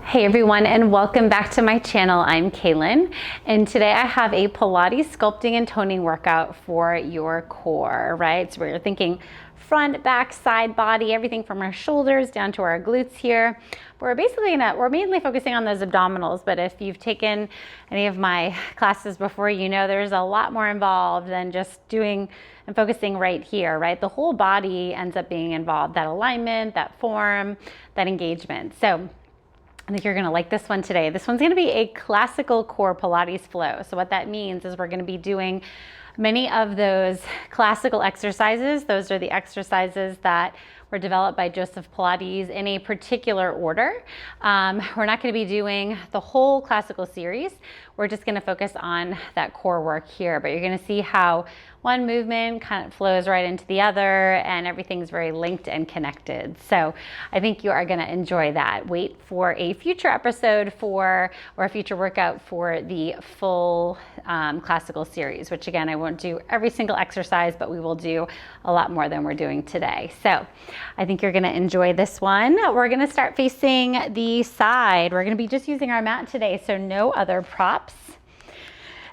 Hey everyone, and welcome back to my channel. I'm Cailin, and today I have a Pilates sculpting and toning workout for your core, right? So we're thinking front, back, side, body, everything from our shoulders down to our glutes here. We're mainly focusing on those abdominals, but if you've taken any of my classes before, you know there's a lot more involved than just doing and focusing right here, right? The whole body ends up being involved, that alignment, that form, that engagement. So I think you're gonna like this one today. This one's gonna be a classical core Pilates flow. So what that means is we're gonna be doing many of those classical exercises. Those are the exercises that were developed by Joseph Pilates in a particular order. We're not gonna be doing the whole classical series. We're just gonna focus on that core work here, but you're gonna see how one movement kind of flows right into the other and everything's very linked and connected. So I think you are gonna enjoy that. Wait for a future episode or a future workout for the full classical series, which again, I won't do every single exercise, but we will do a lot more than we're doing today. So I think you're gonna enjoy this one. We're gonna start facing the side. We're gonna be just using our mat today, so no other props.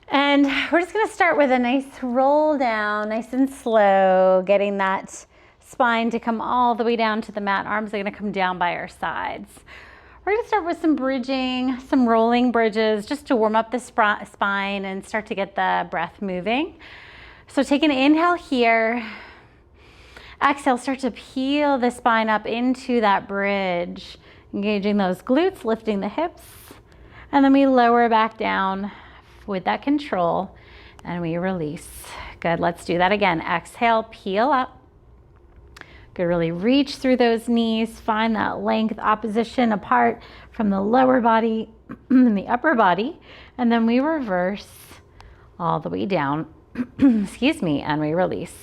And we're just gonna start with a nice roll down, nice and slow, getting that spine to come all the way down to the mat. Arms are gonna come down by our sides. We're gonna start with some bridging, some rolling bridges, just to warm up the spine and start to get the breath moving. So take an inhale here. Exhale, start to peel the spine up into that bridge, engaging those glutes, lifting the hips. And then we lower back down with that control and we release. Good, let's do that again. Exhale, peel up. Good, really reach through those knees, find that length, opposition apart from the lower body and the upper body. And then we reverse all the way down, excuse me, and we release.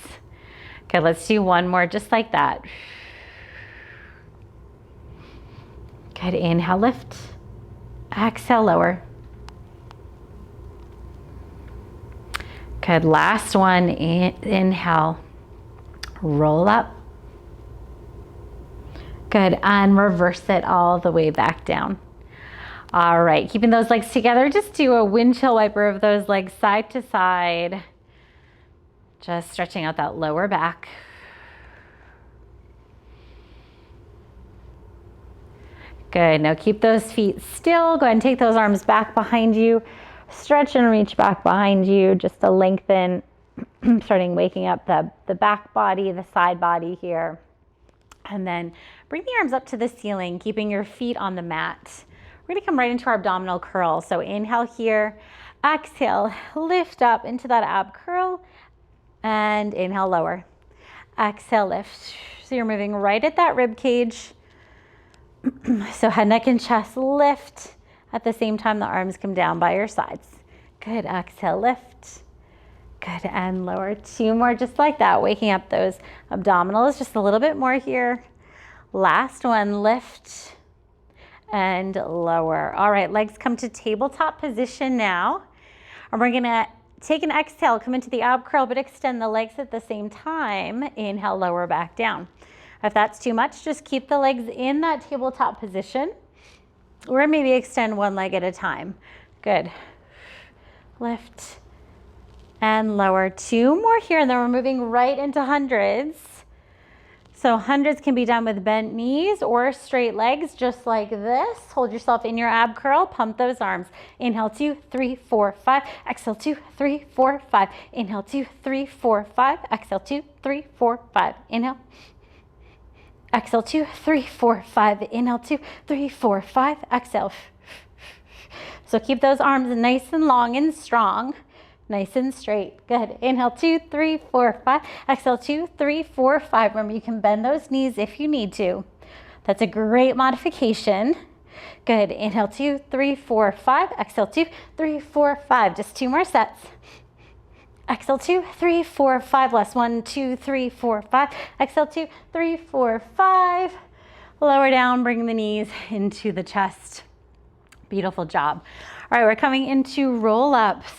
Okay, let's do one more just like that. Good, inhale, lift. Exhale, lower. Good, last one, inhale, roll up. Good, and reverse it all the way back down. All right, keeping those legs together, just do a windshield wiper of those legs side to side. Just stretching out that lower back. Good, now keep those feet still. Go ahead and take those arms back behind you. Stretch and reach back behind you just to lengthen, waking up the back body, the side body here. And then bring the arms up to the ceiling, keeping your feet on the mat. We're gonna come right into our abdominal curl. So inhale here, exhale, lift up into that ab curl, and inhale, lower. Exhale, lift. So you're moving right at that rib cage. So head, neck, and chest lift. At the same time, the arms come down by your sides. Good, exhale, lift. Good, and lower. Two more just like that, waking up those abdominals. Just a little bit more here. Last one, lift and lower. All right, legs come to tabletop position now. And we're gonna take an exhale, come into the ab curl, but extend the legs at the same time. Inhale, lower back down. If that's too much, just keep the legs in that tabletop position. Or maybe extend one leg at a time. Good. Lift and lower. Two more here, and then we're moving right into hundreds. So hundreds can be done with bent knees or straight legs, just like this. Hold yourself in your ab curl, pump those arms. Inhale, 2, 3, 4, 5. Exhale, 2, 3, 4, 5. Inhale, 2, 3, 4, 5. Exhale, 2, 3, 4, 5. Inhale. Exhale, 2, 3, 4, 5. Inhale, 2, 3, 4, 5. Exhale. So keep those arms nice and long and strong, nice and straight. Good. Inhale, 2, 3, 4, 5. Exhale, 2, 3, 4, 5. Remember, you can bend those knees if you need to. That's a great modification. Good. Inhale, 2, 3, 4, 5. Exhale, 2, 3, 4, 5. Just two more sets. Exhale, 2, 3, 4, 5. Last 1, 2, 3, 4, 5. Exhale, 2, 3, 4, 5. Lower down, bring the knees into the chest. Beautiful job. All right, we're coming into roll-ups.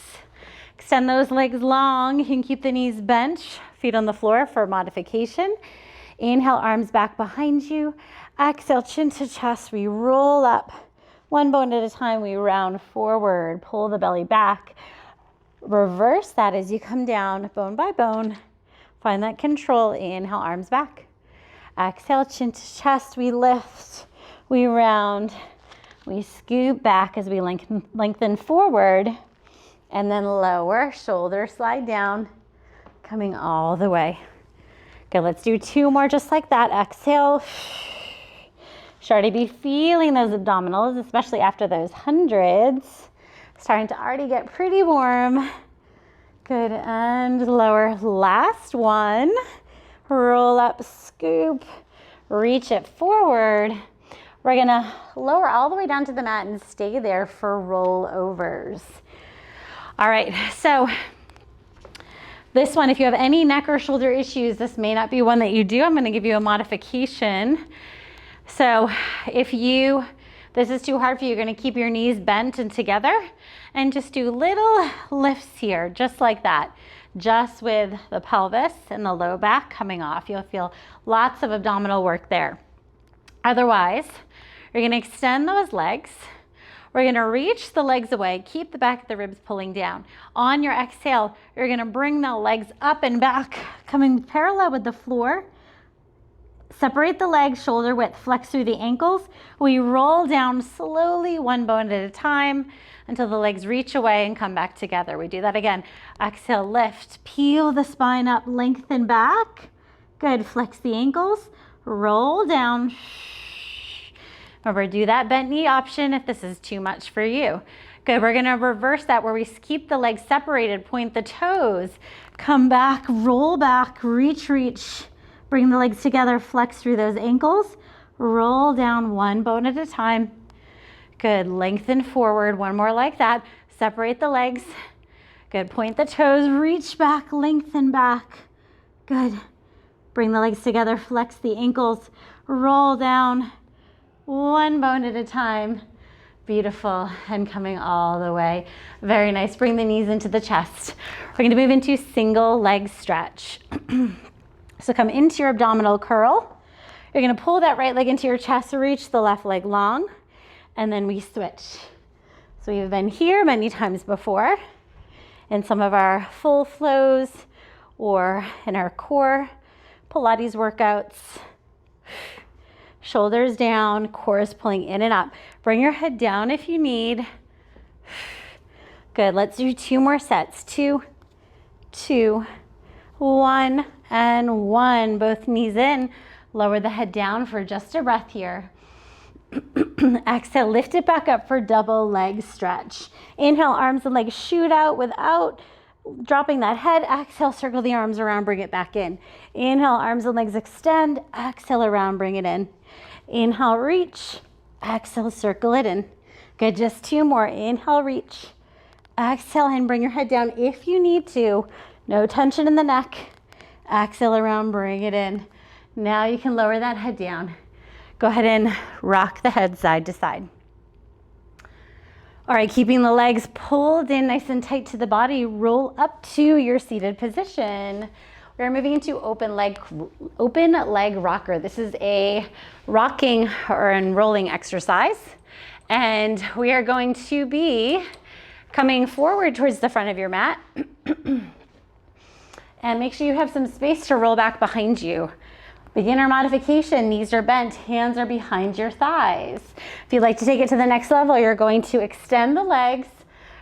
Extend those legs long. You can keep the knees bent, feet on the floor for modification. Inhale, arms back behind you. Exhale, chin to chest. We roll up. One bone at a time, we round forward, pull the belly back. Reverse that as you come down, bone by bone. Find that control. Inhale, arms back. Exhale, chin to chest, we lift, we round, we scoop back as we lengthen forward, and then lower, shoulders slide down, coming all the way. Good, let's do 2 more just like that. Exhale. Start to be feeling those abdominals, especially after those hundreds. Starting to already get pretty warm. Good, and lower. Last one. Roll up, scoop, reach it forward. We're gonna lower all the way down to the mat and stay there for rollovers. All right, so this one, if you have any neck or shoulder issues, this may not be one that you do. I'm gonna give you a modification. So if this is too hard for you, you're gonna keep your knees bent and together and just do little lifts here, just like that. Just with the pelvis and the low back coming off. You'll feel lots of abdominal work there. Otherwise, you're gonna extend those legs. We're gonna reach the legs away, keep the back of the ribs pulling down. On your exhale, you're gonna bring the legs up and back, coming parallel with the floor. Separate the legs, shoulder width, flex through the ankles. We roll down slowly, one bone at a time, until the legs reach away and come back together. We do that again. Exhale, lift, peel the spine up, lengthen back. Good, flex the ankles, roll down. Remember, do that bent knee option if this is too much for you. Good, we're gonna reverse that where we keep the legs separated, point the toes, come back, roll back, reach. Bring the legs together, flex through those ankles, roll down one bone at a time. Good, lengthen forward, one more like that. Separate the legs. Good, point the toes, reach back, lengthen back. Good, bring the legs together, flex the ankles, roll down, one bone at a time. Beautiful, and coming all the way. Very nice, bring the knees into the chest. We're gonna move into single leg stretch. So come into your abdominal curl. You're gonna pull that right leg into your chest, reach the left leg long, and then we switch. So we've been here many times before in some of our full flows or in our core Pilates workouts. Shoulders down, core is pulling in and up. Bring your head down if you need. Good, let's do 2 more sets. 2, 1, and 1. Both knees in. Lower the head down for just a breath here. Exhale, lift it back up for double leg stretch. Inhale, arms and legs shoot out without dropping that head. Exhale, circle the arms around, bring it back in. Inhale, arms and legs extend. Exhale, around, bring it in. Inhale, reach. Exhale, circle it in. Good, just 2 more. Inhale, reach. Exhale, and bring your head down if you need to. No tension in the neck. Exhale, around, bring it in. Now you can lower that head down. Go ahead and rock the head side to side. All right, keeping the legs pulled in nice and tight to the body, roll up to your seated position. We're moving into open leg rocker. This is a rocking or rolling exercise. And we are going to be coming forward towards the front of your mat. And make sure you have some space to roll back behind you. Beginner modification, knees are bent, hands are behind your thighs. If you'd like to take it to the next level, you're going to extend the legs,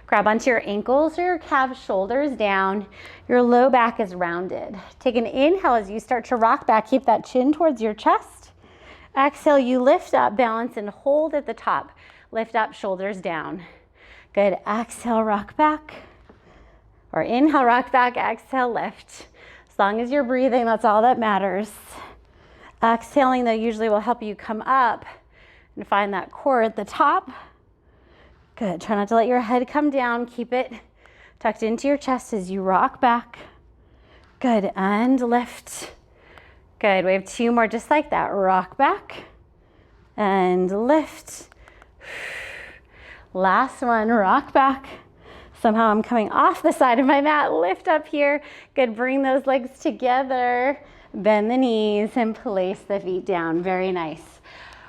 grab onto your ankles or your calves, shoulders down. Your low back is rounded. Take an inhale as you start to rock back. Keep that chin towards your chest. Exhale, you lift up, balance and hold at the top. Lift up, shoulders down. Good, exhale, rock back. Or inhale, rock back, exhale, lift. As long as you're breathing, that's all that matters. Exhaling, though, usually will help you come up and find that core at the top. Good, try not to let your head come down. Keep it tucked into your chest as you rock back. Good, and lift. Good, we have 2 more just like that. Rock back and lift. Last one, rock back. Somehow I'm coming off the side of my mat. Lift up here. Good, bring those legs together. Bend the knees and place the feet down. Very nice.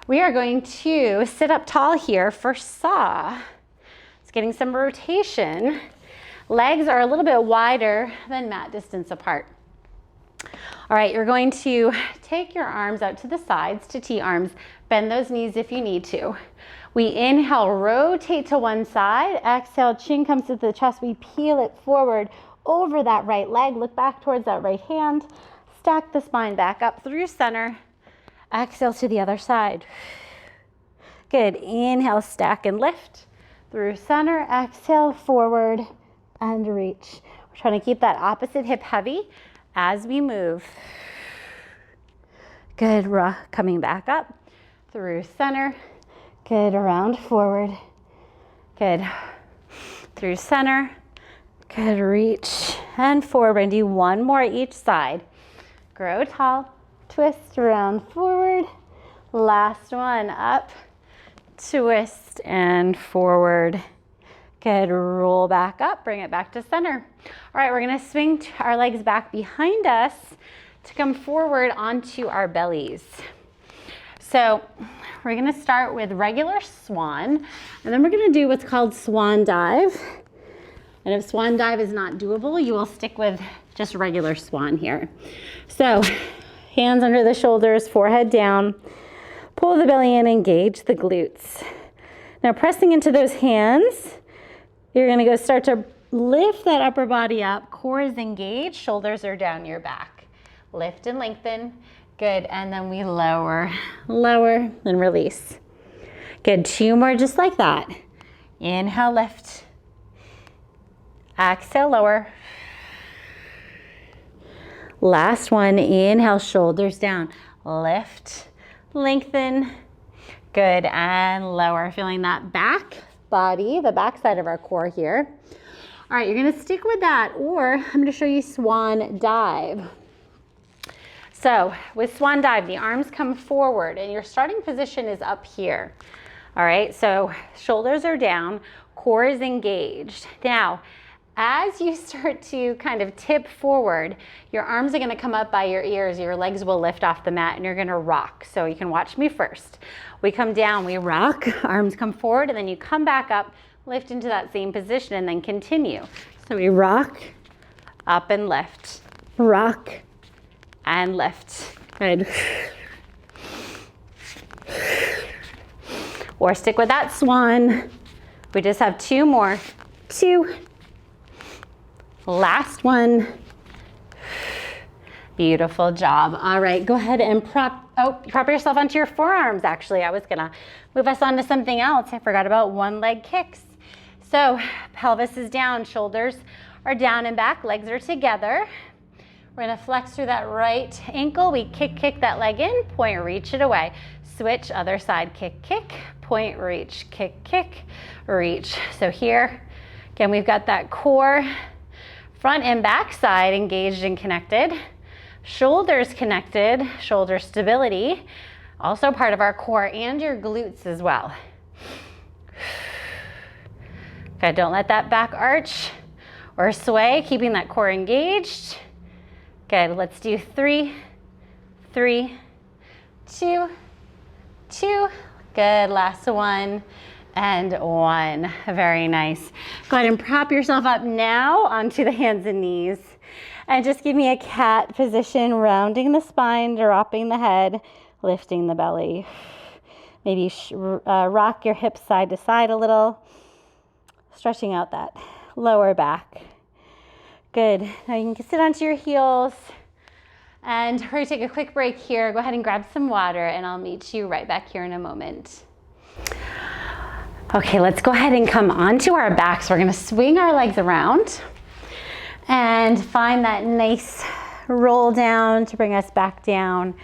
We are going to sit up tall here for saw. It's getting some rotation. Legs are a little bit wider than mat distance apart. All right, you're going to take your arms out to the sides to T-arms. Bend those knees if you need to. We inhale, rotate to one side. Exhale, chin comes to the chest. We peel it forward over that right leg. Look back towards that right hand. Stack the spine back up through center. Exhale to the other side. Good. Inhale, stack and lift through center. Exhale, forward and reach. We're trying to keep that opposite hip heavy as we move. Good. Coming back up through center. Good. Around forward. Good. Through center. Good. Reach and forward. And do one more each side. Grow tall. Twist around forward. Last one. Up. Twist and forward. Good. Roll back up. Bring it back to center. All right, we're going to swing our legs back behind us to come forward onto our bellies. So we're going to start with regular swan, and then we're going to do what's called swan dive. And if swan dive is not doable, you will stick with just regular swan here. So hands under the shoulders, forehead down. Pull the belly in, engage the glutes. Now pressing into those hands, you're going to go start to lift that upper body up. Core is engaged, shoulders are down your back. Lift and lengthen. Good. And then we lower, lower, and release. Good. 2 more just like that. Inhale, lift. Exhale, lower. Last one. Inhale, shoulders down. Lift, lengthen. Good. And lower. Feeling that back body, the back side of our core here. All right, you're going to stick with that, or I'm going to show you swan dive. So with swan dive, the arms come forward and your starting position is up here. All right, so shoulders are down, core is engaged. Now, as you start to kind of tip forward, your arms are going to come up by your ears, your legs will lift off the mat, and you're going to rock. So you can watch me first. We come down, we rock, arms come forward, and then you come back up, lift into that same position, and then continue. So we rock, up and lift, rock, and lift. Good. Or stick with that swan. We just have 2 more. 2. Last one. Beautiful job. All right, go ahead and prop yourself onto your forearms. Actually, I was gonna move us on to something else. I forgot about one leg kicks. So pelvis is down, shoulders are down and back, legs are together. We're gonna flex through that right ankle. We kick that leg in, point, reach it away. Switch, other side, kick, point, reach, kick, reach. So here, again, we've got that core, front and back side engaged and connected. Shoulders connected, shoulder stability, also part of our core, and your glutes as well. Okay, don't let that back arch or sway, keeping that core engaged. Good, let's do 3, 3, 2, 2. Good, last one, and 1. Very nice. Go ahead and prop yourself up now onto the hands and knees. And just give me a cat position, rounding the spine, dropping the head, lifting the belly. Maybe rock your hips side to side a little, stretching out that lower back. Good. Now you can sit onto your heels. And we're going to take a quick break here. Go ahead and grab some water, and I'll meet you right back here in a moment. Okay, let's go ahead and come onto our backs. We're going to swing our legs around and find that nice roll down to bring us back down.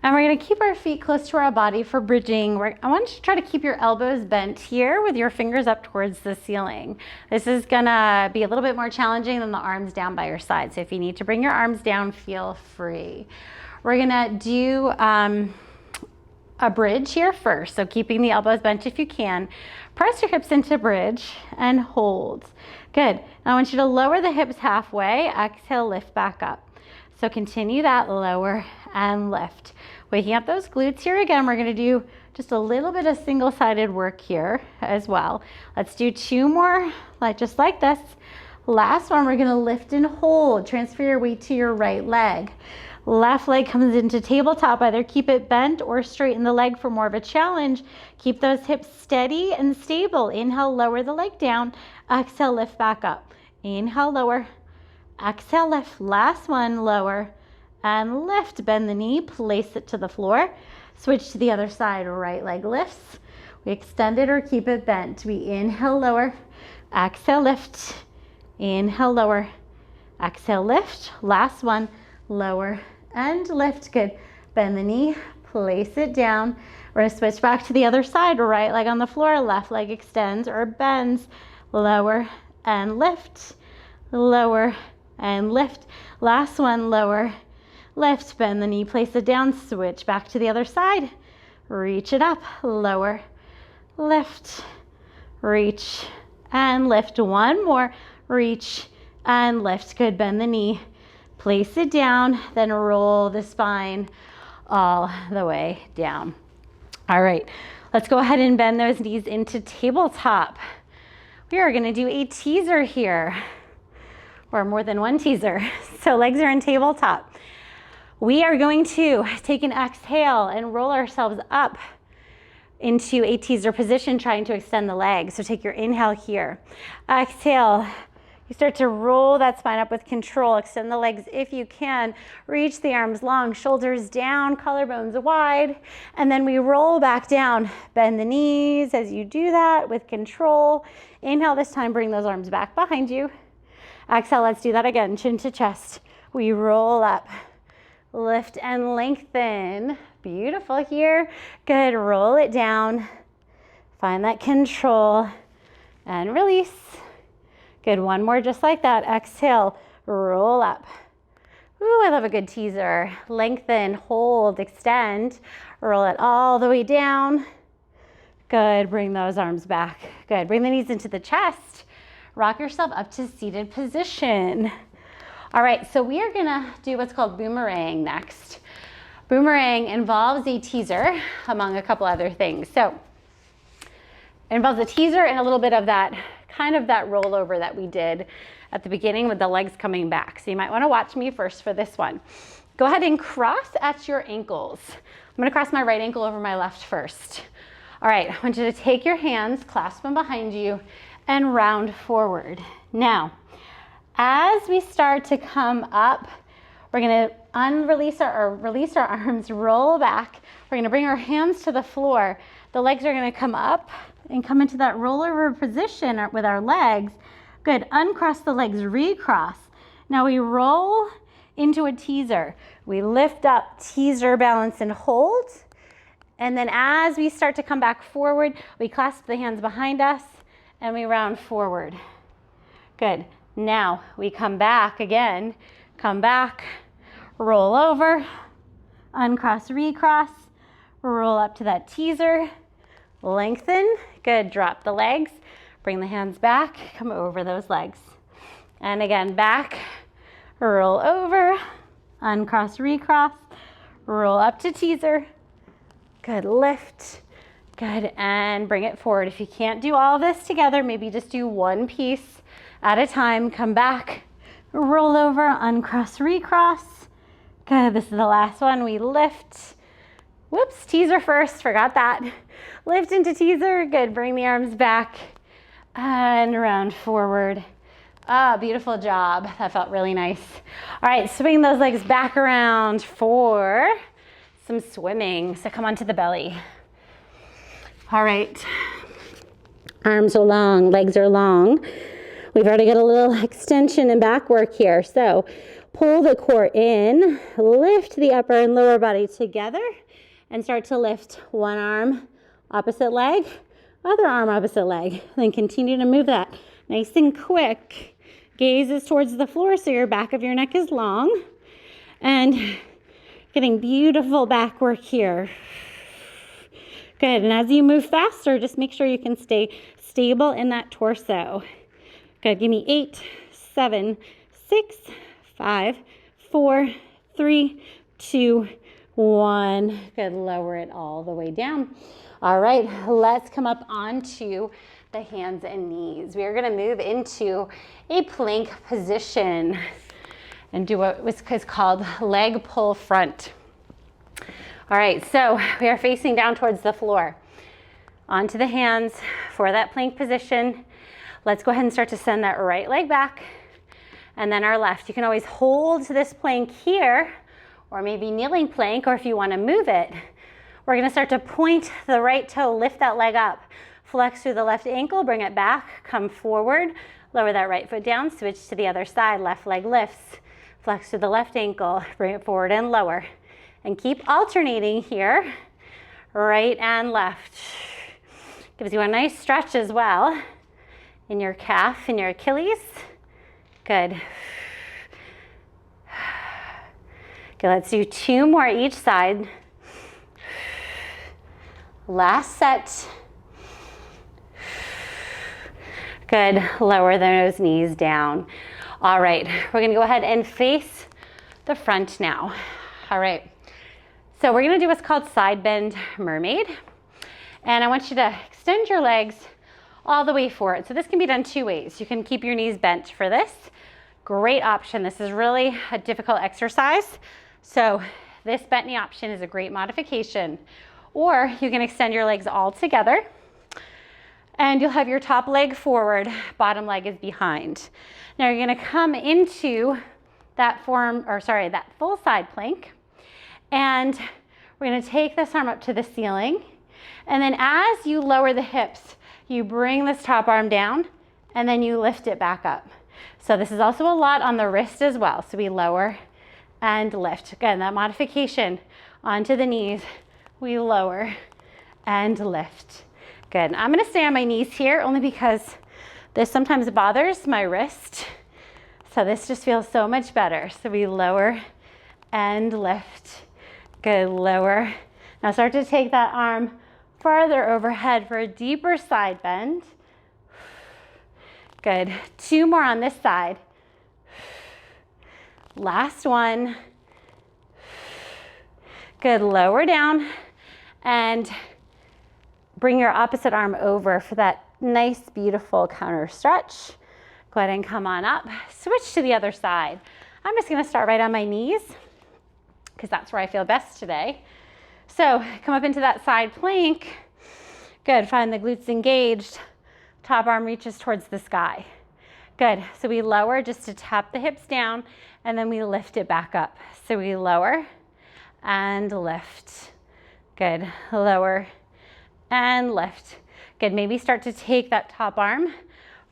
And we're going to keep our feet close to our body for bridging. I want you to try to keep your elbows bent here with your fingers up towards the ceiling. This is going to be a little bit more challenging than the arms down by your side. So if you need to bring your arms down, feel free. We're going to do a bridge here first. So keeping the elbows bent if you can. Press your hips into bridge and hold. Good. Now I want you to lower the hips halfway. Exhale, lift back up. So continue that, lower and lift. Waking up those glutes here again. We're gonna do just a little bit of single-sided work here as well. Let's do 2 more, just like this. Last one, we're gonna lift and hold. Transfer your weight to your right leg. Left leg comes into tabletop. Either keep it bent or straighten the leg for more of a challenge. Keep those hips steady and stable. Inhale, lower the leg down. Exhale, lift back up. Inhale, lower. Exhale, lift. Last one, lower and lift. Bend the knee, place it to the floor. Switch to the other side, right leg lifts. We extend it or keep it bent. We inhale, lower. Exhale, lift. Inhale, lower. Exhale, lift. Last one, lower and lift. Good. Bend the knee, place it down. We're gonna switch back to the other side. Right leg on the floor, left leg extends or bends. Lower and lift. Lower and lift. Last one, lower, lift. Bend the knee, place it down. Switch back to the other side. Reach it up. Lower, lift, reach and lift. One more. Reach and lift. Good. Bend the knee, place it down, then roll the spine all the way down. All right, let's go ahead and bend those knees into tabletop. We are gonna do a teaser here, or more than one teaser. So legs are in tabletop. We are going to take an exhale and roll ourselves up into a teaser position, trying to extend the legs. So take your inhale here. Exhale. You start to roll that spine up with control. Extend the legs if you can. Reach the arms long, shoulders down, collarbones wide. And then we roll back down. Bend the knees as you do that with control. Inhale this time, bring those arms back behind you. Exhale, let's do that again, chin to chest. We roll up, lift and lengthen. Beautiful here. Good, roll it down. Find that control and release. Good, one more just like that. Exhale, roll up. Ooh, I love a good teaser. Lengthen, hold, extend. Roll it all the way down. Good, bring those arms back. Good, bring the knees into the chest. Rock yourself up to seated position. All right, so we are gonna do what's called boomerang next. Boomerang involves a teaser, among a couple other things. So it involves a teaser and a little bit of that kind of that rollover that we did at the beginning with the legs coming back. So you might want to watch me first for this one. Go ahead and cross at your ankles. I'm going to cross my right ankle over my left first. All right, I want you to take your hands, clasp them behind you, and round forward. Now, as we start to come up, we're going to release our arms, roll back. We're going to bring our hands to the floor. The legs are going to come up and come into that rollover position with our legs. Good, uncross the legs, recross. Now we roll into a teaser. We lift up, teaser, balance, and hold. And then as we start to come back forward, we clasp the hands behind us and we round forward. Good, now we come back again, come back, roll over, uncross, recross, roll up to that teaser, lengthen. Good, drop the legs, bring the hands back, come over those legs. And again, back, roll over, uncross, recross, roll up to teaser. Good, lift. Good, and bring it forward. If you can't do all of this together, maybe just do one piece at a time. Come back, roll over, uncross, recross. Good, this is the last one. We lift. Whoops, teaser first, forgot that. Lift into teaser, good, bring the arms back and round forward. Ah, beautiful job, that felt really nice. All right, swing those legs back around for some swimming. So come onto the belly. All right, arms are long, legs are long. We've already got a little extension and back work here. So pull the core in, lift the upper and lower body together, and start to lift one arm, opposite leg, other arm, opposite leg. Then continue to move that nice and quick. Gaze is towards the floor so your back of your neck is long. And getting beautiful back work here. Good, and as you move faster, just make sure you can stay stable in that torso. Good, give me 8, 7, 6, 5, 4, 3, 2, 1. Good, lower it all the way down. All right, let's come up onto the hands and knees. We are gonna move into a plank position and do what is called leg pull front. All right, so we are facing down towards the floor. Onto the hands for that plank position. Let's go ahead and start to send that right leg back and then our left. You can always hold this plank here or maybe kneeling plank, or if you want to move it, we're going to start to point the right toe, lift that leg up, flex through the left ankle, bring it back, come forward, lower that right foot down, switch to the other side, left leg lifts, flex through the left ankle, bring it forward and lower. And keep alternating here, right and left. Gives you a nice stretch as well in your calf and your Achilles. Good. Okay, let's do 2 more each side. Last set. Good, lower those knees down. All right, we're gonna go ahead and face the front now. All right, so we're gonna do what's called side bend mermaid. And I want you to extend your legs all the way forward. So this can be done 2 ways. You can keep your knees bent for this. Great option. This is really a difficult exercise. So this bent knee option is a great modification. Or you can extend your legs all together and you'll have your top leg forward, bottom leg is behind. Now you're gonna come into that that full side plank, and we're gonna take this arm up to the ceiling. And then as you lower the hips, you bring this top arm down and then you lift it back up. So this is also a lot on the wrist as well. So we lower and lift. Again, that modification onto the knees, we lower and lift. Good. I'm gonna stay on my knees here only because this sometimes bothers my wrist. So this just feels so much better. So we lower and lift. Good, lower. Now start to take that arm farther overhead for a deeper side bend. Good. 2 more on this side. Last one. Good. Lower down and bring your opposite arm over for that nice, beautiful counter stretch. Go ahead and come on up. Switch to the other side. I'm just going to start right on my knees because that's where I feel best today. So come up into that side plank. Good, find the glutes engaged. Top arm reaches towards the sky. Good, so we lower just to tap the hips down and then we lift it back up. So we lower and lift. Good, lower and lift. Good, maybe start to take that top arm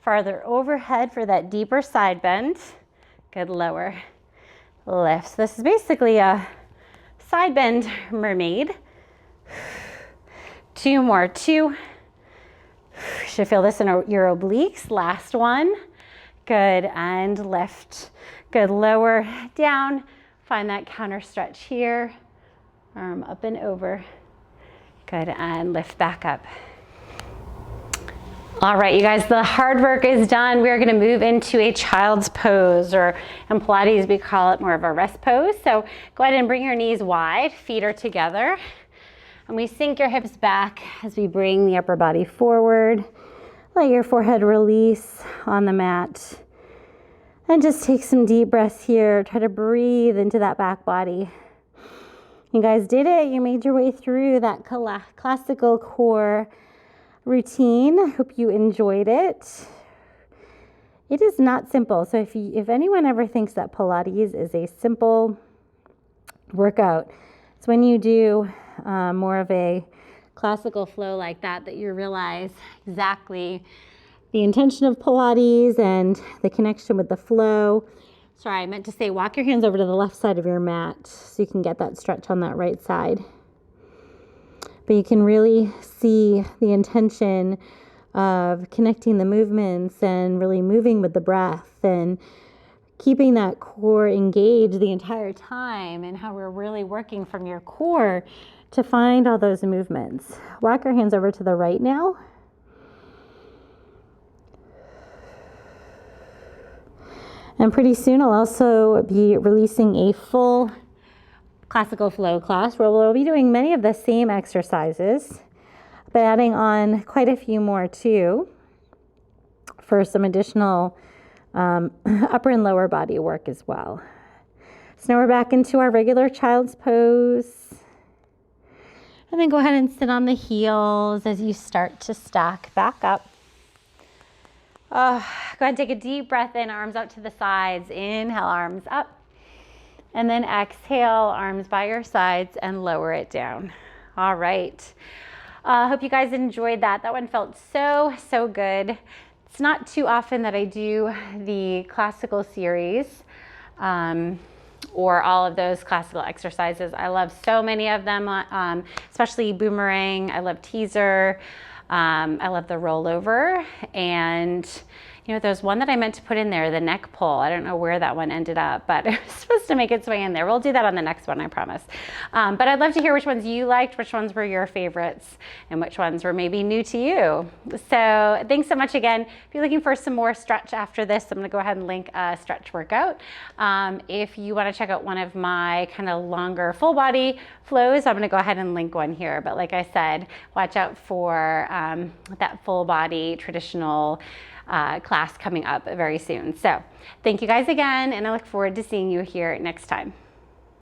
farther overhead for that deeper side bend. Good, lower, lift. So this is basically a side bend mermaid. 2 more, 2. You should feel this in your obliques. Last one. Good, and lift. Good, lower, down. Find that counter stretch here. Arm up and over. Good, and lift back up. All right, you guys, the hard work is done. We're gonna move into a child's pose, or in Pilates, we call it more of a rest pose. So go ahead and bring your knees wide, feet are together. And we sink your hips back as we bring the upper body forward. Let your forehead release on the mat. And just take some deep breaths here. Try to breathe into that back body. You guys did it. You made your way through that classical core routine. Hope you enjoyed it. It is not simple. So if anyone ever thinks that Pilates is a simple workout, it's when you do more of a classical flow like that you realize exactly the intention of Pilates and the connection with the flow. Sorry, I meant to say walk your hands over to the left side of your mat so you can get that stretch on that right side. But you can really see the intention of connecting the movements and really moving with the breath and keeping that core engaged the entire time, and how we're really working from your core to find all those movements. Walk your hands over to the right now. And pretty soon I'll also be releasing a full classical flow class where we'll be doing many of the same exercises, but adding on quite a few more too for some additional upper and lower body work as well. So now we're back into our regular child's pose. And then go ahead and sit on the heels as you start to stack back up. Go ahead and take a deep breath in, arms out to the sides. Inhale, arms up. And then exhale, arms by your sides and lower it down. All right. Hope you guys enjoyed that. That one felt so, so good. It's not too often that I do the classical series or all of those classical exercises. I love so many of them, especially Boomerang. I love teaser. I love the rollover, and you know, there's one that I meant to put in there, the neck pull. I don't know where that one ended up, but it was supposed to make its way in there. We'll do that on the next one, I promise. But I'd love to hear which ones you liked, which ones were your favorites, and which ones were maybe new to you. So thanks so much again. If you're looking for some more stretch after this, I'm gonna go ahead and link a stretch workout. If you wanna check out one of my kind of longer full body flows, I'm gonna go ahead and link one here. But like I said, watch out for that full body traditional class coming up very soon. So thank you guys again, and I look forward to seeing you here next time.